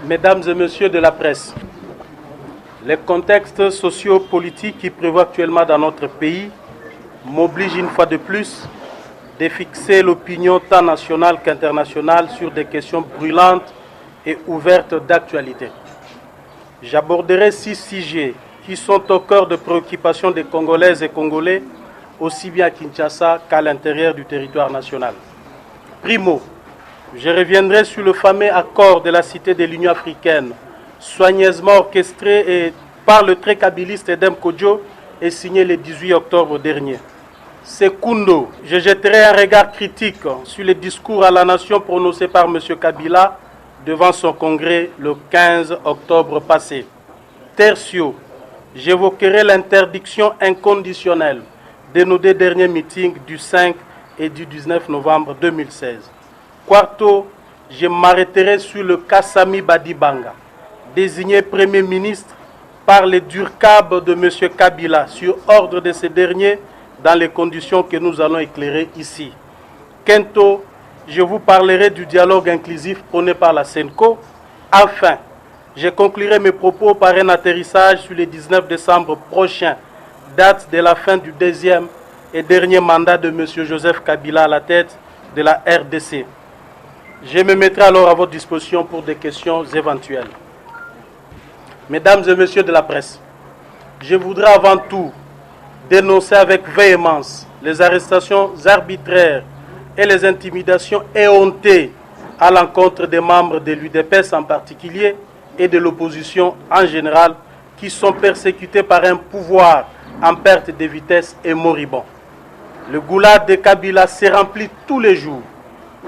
Mesdames et messieurs de la presse, les contextes socio-politiques qui prévoient actuellement dans notre pays m'obligent une fois de plus de fixer l'opinion tant nationale qu'internationale sur des questions brûlantes et ouvertes d'actualité. J'aborderai 6 sujets qui sont au cœur de préoccupations des Congolaises et Congolais, aussi bien à Kinshasa qu'à l'intérieur du territoire national. Primo, je reviendrai sur le fameux accord de la Cité de l'Union africaine, soigneusement orchestré par le très kabiliste Edem Kodjo et signé le 18 octobre dernier. Secundo, je jetterai un regard critique sur le discours à la nation prononcé par M. Kabila devant son congrès le 15 octobre passé. Tertio, j'évoquerai l'interdiction inconditionnelle de nos 2 derniers meetings du 5 et du 19 novembre 2016. Quarto, je m'arrêterai sur le cas Sami Badibanga, désigné Premier ministre par les DURCAB de M. Kabila sur ordre de ce dernier dans les conditions que nous allons éclairer ici. Quinto, je vous parlerai du dialogue inclusif prôné par la SENCO. Enfin, je conclurai mes propos par un atterrissage sur le 19 décembre prochain, date de la fin du 2e et dernier mandat de M. Joseph Kabila à la tête de la RDC. Je me mettrai alors à votre disposition pour des questions éventuelles. Mesdames et messieurs de la presse, je voudrais avant tout dénoncer avec véhémence les arrestations arbitraires et les intimidations éhontées à l'encontre des membres de l'UDPS en particulier et de l'opposition en général qui sont persécutés par un pouvoir en perte de vitesse et moribond. Le goulag de Kabila s'est rempli tous les jours.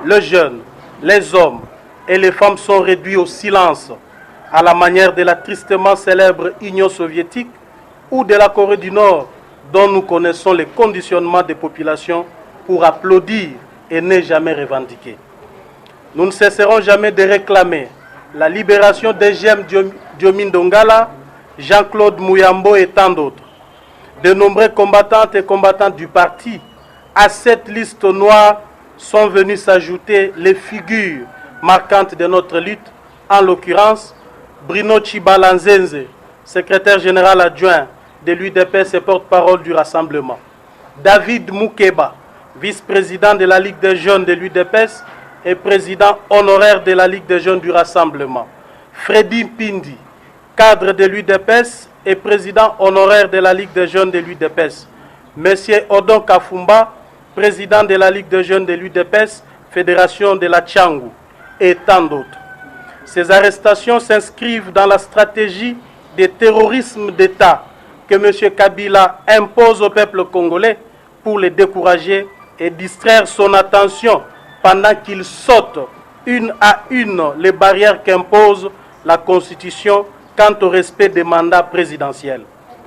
Les jeunes, les hommes et les femmes sont réduits au silence, à la manière de la tristement célèbre Union soviétique ou de la Corée du Nord, dont nous connaissons les conditionnements des populations pour applaudir et ne jamais revendiquer. Nous ne cesserons jamais de réclamer la libération d'Egem Diomin Dongala, Jean-Claude Mouyambo et tant d'autres. De nombreux combattantes et combattants du parti à cette liste noire sont venus s'ajouter les figures marquantes de notre lutte, en l'occurrence Bruno Chibalanzenze, secrétaire général adjoint de l'UDPS et porte-parole du Rassemblement. David Moukeba, vice-président de la Ligue des jeunes de l'UDPS et président honoraire de la Ligue des jeunes du Rassemblement. Freddy Pindi, cadre de l'UDPS et président honoraire de la Ligue des jeunes de l'UDPS. Monsieur Odon Kafumba, président de la Ligue des jeunes de l'UDPS, fédération de la Tchangou, et tant d'autres. Ces arrestations s'inscrivent dans la stratégie de terrorisme d'État que M. Kabila impose au peuple congolais pour les décourager et distraire son attention pendant qu'il saute une à une les barrières qu'impose la Constitution quant au respect des mandats présidentiels.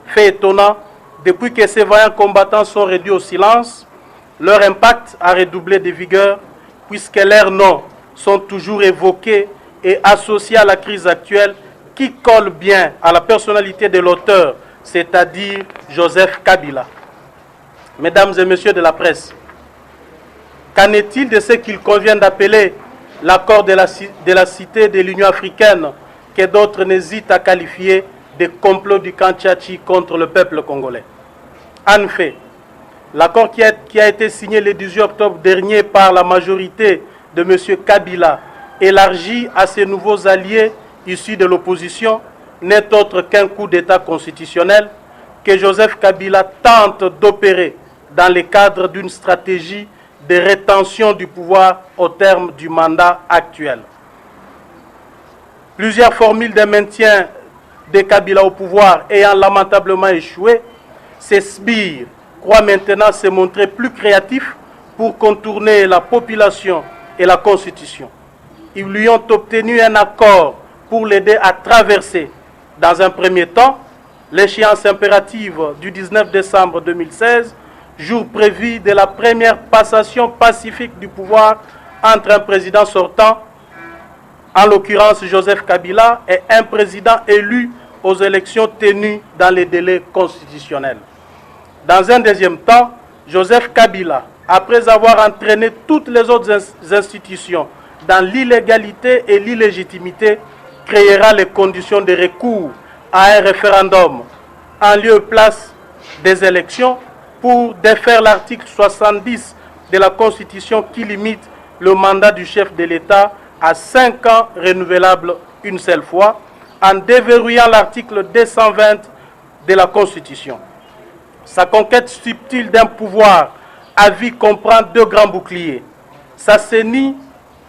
Fait étonnant, depuis que ces vaillants combattants sont réduits au silence, leur impact a redoublé de vigueur puisque leurs noms sont toujours évoqués et associés à la crise actuelle qui colle bien à la personnalité de l'auteur, c'est-à-dire Joseph Kabila. Mesdames et messieurs de la presse, qu'en est-il de ce qu'il convient d'appeler l'accord de la Cité de l'Union africaine que d'autres n'hésitent à qualifier de complot du Kantchachi contre le peuple congolais? En fait, l'accord qui a été signé le 18 octobre dernier par la majorité de M. Kabila, élargi à ses nouveaux alliés issus de l'opposition, n'est autre qu'un coup d'État constitutionnel que Joseph Kabila tente d'opérer dans le cadre d'une stratégie de rétention du pouvoir au terme du mandat actuel. Plusieurs formules de maintien de Kabila au pouvoir ayant lamentablement échoué, ces sbires croient maintenant se montrer plus créatifs pour contourner la population et la Constitution. Ils lui ont obtenu un accord pour l'aider à traverser, dans un premier temps, l'échéance impérative du 19 décembre 2016, jour prévu de la première passation pacifique du pouvoir entre un président sortant, en l'occurrence Joseph Kabila, et un président élu aux élections tenues dans les délais constitutionnels. Dans un deuxième temps, Joseph Kabila, après avoir entraîné toutes les autres institutions dans l'illégalité et l'illégitimité, créera les conditions de recours à un référendum en lieu et place des élections pour défaire l'article 70 de la Constitution qui limite le mandat du chef de l'État à 5 ans renouvelables une seule fois, en déverrouillant l'article 220 de la Constitution. Sa conquête subtile d'un pouvoir à vie comprend deux grands boucliers, sa CENI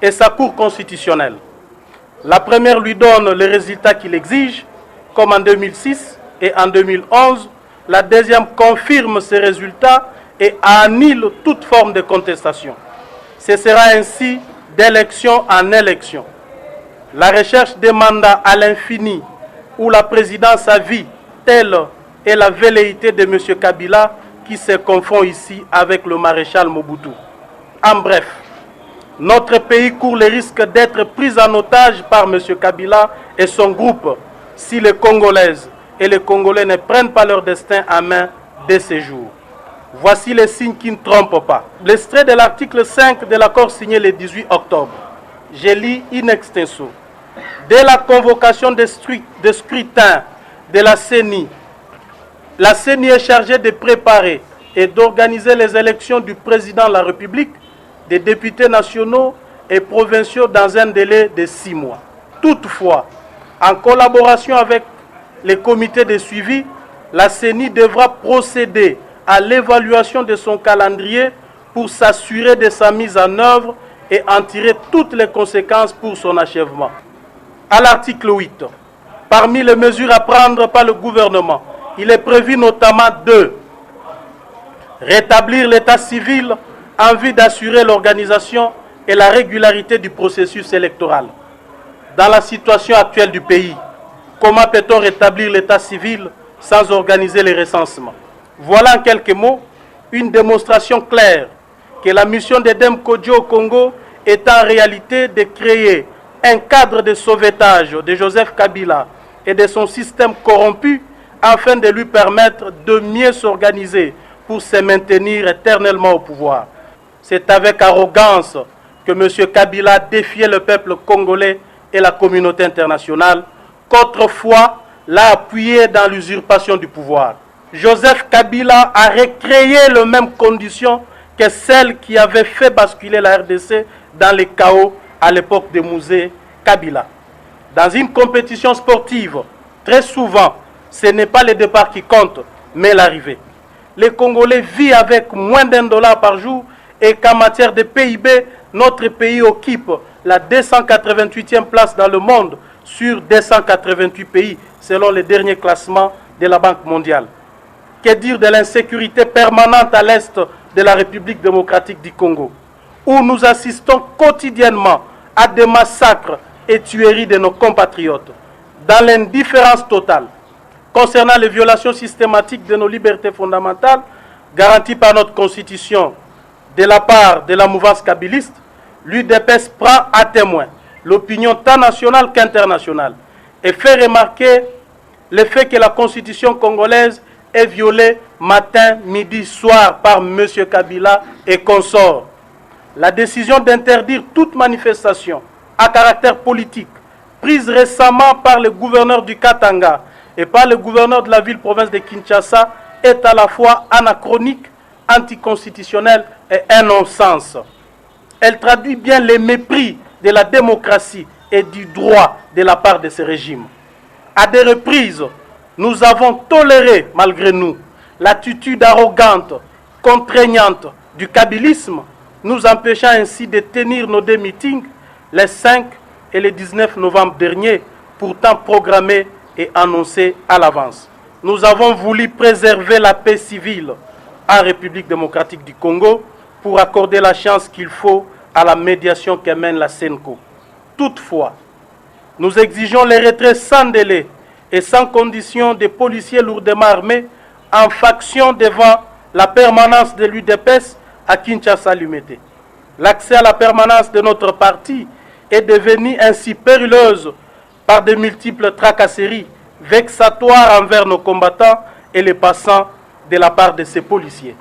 et sa Cour constitutionnelle. La première lui donne les résultats qu'il exige, comme en 2006 et en 2011. La deuxième confirme ces résultats et annule toute forme de contestation. Ce sera ainsi d'élection en élection. La recherche des mandats à l'infini ou la présidence à vie, telle est la velléité de M. Kabila qui se confond ici avec le maréchal Mobutu. En bref, notre pays court le risque d'être pris en otage par M. Kabila et son groupe si les Congolaises et les Congolais ne prennent pas leur destin en main dès ces jours. Voici les signes qui ne trompent pas. L'extrait de l'article 5 de l'accord signé le 18 octobre. Je lis in extenso. Dès la convocation des scrutins de la CENI est chargée de préparer et d'organiser les élections du président de la République, des députés nationaux et provinciaux dans un délai de 6 mois. Toutefois, en collaboration avec les comités de suivi, la CENI devra procéder à l'évaluation de son calendrier pour s'assurer de sa mise en œuvre et en tirer toutes les conséquences pour son achèvement. À l'article 8, parmi les mesures à prendre par le gouvernement, il est prévu notamment de rétablir l'état civil en vue d'assurer l'organisation et la régularité du processus électoral. Dans la situation actuelle du pays, comment peut-on rétablir l'état civil sans organiser les recensements? Voilà en quelques mots une démonstration claire que la mission d'Edem Kodjo au Congo est en réalité de créer un cadre de sauvetage de Joseph Kabila et de son système corrompu afin de lui permettre de mieux s'organiser pour se maintenir éternellement au pouvoir. C'est avec arrogance que M. Kabila défiait le peuple congolais et la communauté internationale, qu'autrefois l'a appuyé dans l'usurpation du pouvoir. Joseph Kabila a recréé les mêmes conditions que celles qui avaient fait basculer la RDC dans le chaos à l'époque de Mouzé Kabila. Dans une compétition sportive, très souvent, ce n'est pas le départ qui compte, mais l'arrivée. Les Congolais vivent avec moins d'$1 par jour et qu'en matière de PIB, notre pays occupe la 288e place dans le monde sur 288 pays, selon les derniers classements de la Banque mondiale. Que dire de l'insécurité permanente à l'est de la République démocratique du Congo, où nous assistons quotidiennement à des massacres et tueries de nos compatriotes, dans l'indifférence totale concernant les violations systématiques de nos libertés fondamentales garanties par notre Constitution de la part de la mouvance kabiliste. L'UDPS prend à témoin l'opinion tant nationale qu'internationale et fait remarquer le fait que la Constitution congolaise est violée matin, midi, soir par M. Kabila et consorts. La décision d'interdire toute manifestation à caractère politique, prise récemment par le gouverneur du Katanga et par le gouverneur de la ville-province de Kinshasa, est à la fois anachronique, anticonstitutionnelle et un non-sens. Elle traduit bien le mépris de la démocratie et du droit de la part de ce régime. À des reprises, nous avons toléré, malgré nous, l'attitude arrogante, contraignante du kabilisme, nous empêchant ainsi de tenir nos deux meetings les 5 et le 19 novembre dernier, pourtant programmés et annoncés à l'avance. Nous avons voulu préserver la paix civile en République démocratique du Congo pour accorder la chance qu'il faut à la médiation que mène la CENCO. Toutefois, nous exigeons le retrait sans délai et sans condition des policiers lourdement armés en faction devant la permanence de l'UDPS à Kinshasa-Lumete. L'accès à la permanence de notre parti est devenu ainsi périleuse par de multiples tracasseries vexatoires envers nos combattants et les passants de la part de ces policiers.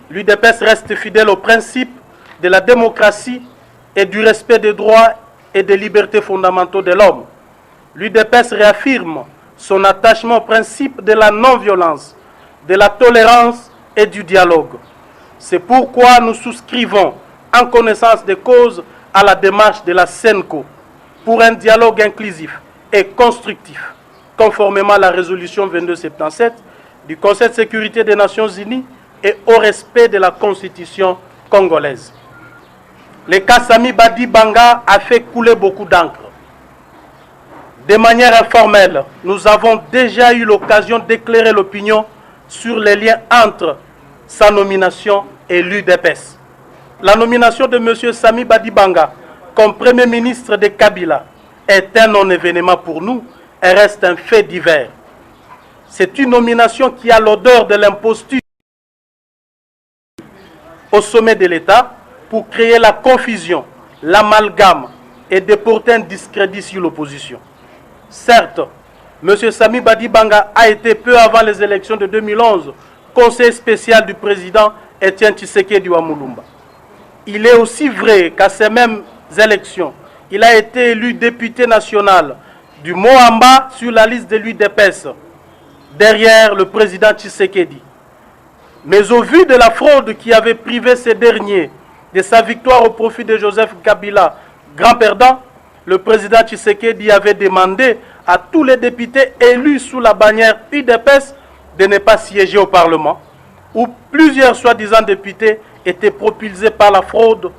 L'UDPS reste fidèle au principe de la démocratie et du respect des droits et des libertés fondamentaux de l'homme. L'UDPS réaffirme son attachement au principe de la non-violence, de la tolérance et du dialogue. C'est pourquoi nous souscrivons en connaissance de cause à la démarche de la SENCO pour un dialogue inclusif et constructif, conformément à la résolution 2277 du Conseil de sécurité des Nations Unies et au respect de la Constitution congolaise. Le cas Sami Badi Banga a fait couler beaucoup d'encre. De manière informelle, nous avons déjà eu l'occasion d'éclairer l'opinion sur les liens entre sa nomination et l'UDPS. La nomination de M. Sami Badi Banga comme Premier ministre de Kabila est un non-événement pour nous et reste un fait divers. C'est une nomination qui a l'odeur de l'imposture au sommet de l'État pour créer la confusion, l'amalgame et déporter un discrédit sur l'opposition. Certes, M. Sami Badi Banga a été peu avant les élections de 2011 conseiller spécial du président Etienne Tshisekedi Wamulumba. Il est aussi vrai qu'à ces mêmes élections, il a été élu député national du Moamba sur la liste de l'UDPS, derrière le président Tshisekedi. Mais au vu de la fraude qui avait privé ces derniers de sa victoire au profit de Joseph Kabila, grand perdant, le président Tshisekedi avait demandé à tous les députés élus sous la bannière UDPS de ne pas siéger au Parlement, où plusieurs soi-disant députés étaient propulsés par la fraude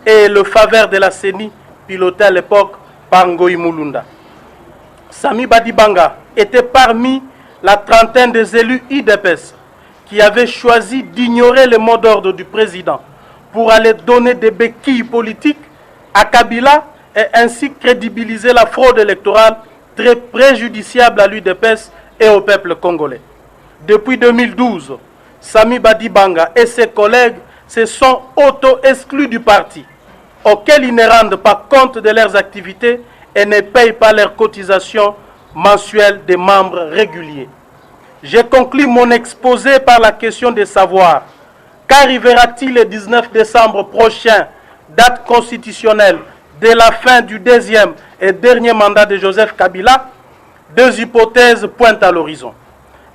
et le faveur de la CENI, piloté à l'époque par Ngoï Mulunda. Sami Badi Banga était parmi la trentaine des élus UDPS qui avaient choisi d'ignorer le mot d'ordre du président pour aller donner des béquilles politiques à Kabila et ainsi crédibiliser la fraude électorale très préjudiciable à l'UDPS et au peuple congolais. Depuis 2012, Sami Badi Banga et ses collègues se sont auto-exclus du parti, auquel ils ne rendent pas compte de leurs activités et ne payent pas leurs cotisations mensuelles des membres réguliers. J'ai conclu mon exposé par la question de savoir qu'arrivera-t-il le 19 décembre prochain, date constitutionnelle de la fin du deuxième et dernier mandat de Joseph Kabila. Deux hypothèses pointent à l'horizon.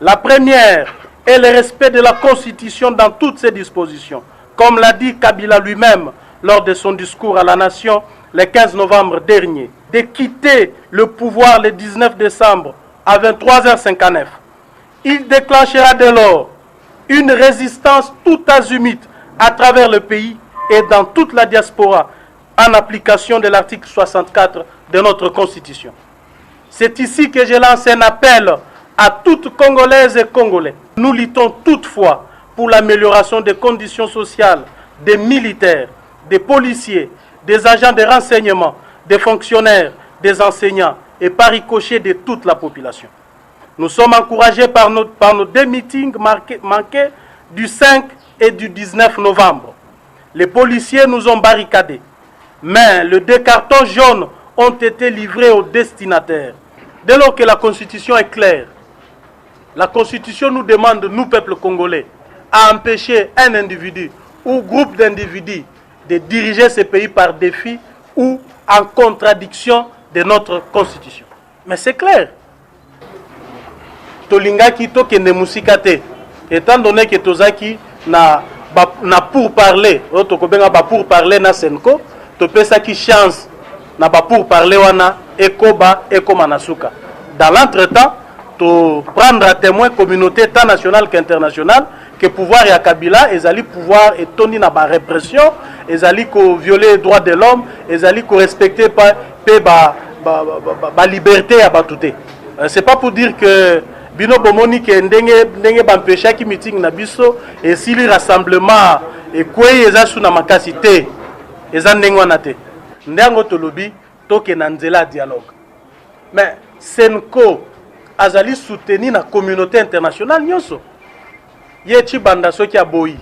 La première est le respect de la Constitution dans toutes ses dispositions, comme l'a dit Kabila lui-même lors de son discours à la nation le 15 novembre dernier, de quitter le pouvoir le 19 décembre à 23h59. Il déclenchera dès lors une résistance tout azimut à travers le pays et dans toute la diaspora en application de l'article 64 de notre Constitution. C'est ici que je lance un appel à toutes Congolaises et Congolais. Nous luttons toutefois pour l'amélioration des conditions sociales des militaires, des policiers, des agents de renseignement, des fonctionnaires, des enseignants et par ricochet de toute la population. Nous sommes encouragés par nos deux meetings manqués du 5 et du 19 novembre. Les policiers nous ont barricadés, mais les deux cartons jaunes ont été livrés aux destinataires. Dès lors que la Constitution est claire, la Constitution nous demande, nous, peuple congolais, à empêcher un individu ou groupe d'individus de diriger ce pays par défi ou en contradiction de notre Constitution. Mais c'est clair. Tolingaki tokende musika te. Étant donné que tozaki na pour parler, tokobenga ba pour parler na Senko, topesaki chance na ba pour parler wana ekoba ekomanasuka. Dans l'entretemps, to prendre à témoin communauté tant nationale qu'internationale que pouvoir ya Kabila ezali pouvoir et toni na ba répression, ezali ko violer les droits de l'homme, ezali ko respecter pas ba liberté ya batouté. C'est pas pour dire que bino bomoni ke ndenge bampesha ki meeting na biso et si le rassemblement et kwei eza suna makasi te eza ndenge wana te ndango tolobi toke na nzela dialogue. Mais Senko azali soutenu na communauté internationale nyonso ye chibanda soki aboyi.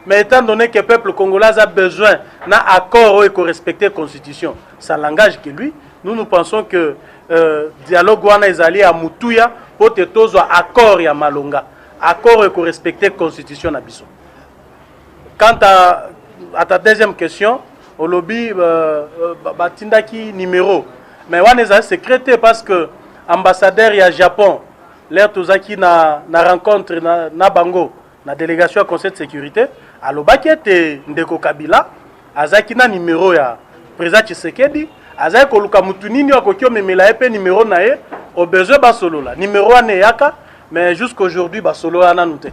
Mais étant donné que le peuple congolais a besoin d'un accord et qu'on respecte la Constitution, ça l'engage que lui, nous pensons que dialogue wana ezali à Mutuya pour te tozo accord ya Malonga, accord et qu'on respecte la Constitution na biso. Quant à ta deuxième question, au lobby batindaki numéro mais on est secrété parce que ambassadeur ya Japon l'air tozaki na rencontre na bango na délégation à conseil de sécurité alobaki ete ndeko Kabila azaki na numéro ya président Tshisekedi azaki koluka mutu nini akoki omemela ye pe numéro na ye au besoin basolola numéro ane yaka mais jusqu'aujourd'hui basolola nanu te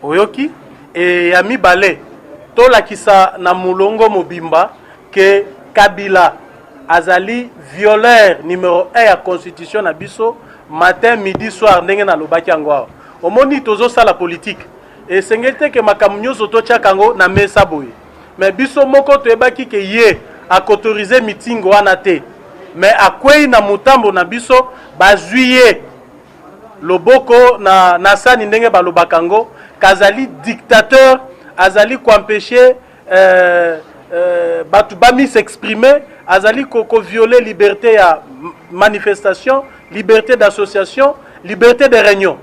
oyoki et ya mibale tolakisa na mulongo mobimba que Kabila azali violeur numéro 1 ya constitution na biso matin midi soir ndenge na lobaki yango awa omoni tozosala politique esengeli te ke makambo nyonso totiaka yango na mesa boye mais biso moko toyebaki ke ye akotorize mitingo wana te mais akwei na mutambo na biso bazwi ye loboko na sani ndenge balobaka yango kazali dictateur azali koempêcher batu bami s'exprimer azali ko violer liberté ya manifestation liberté d'association liberté de réunion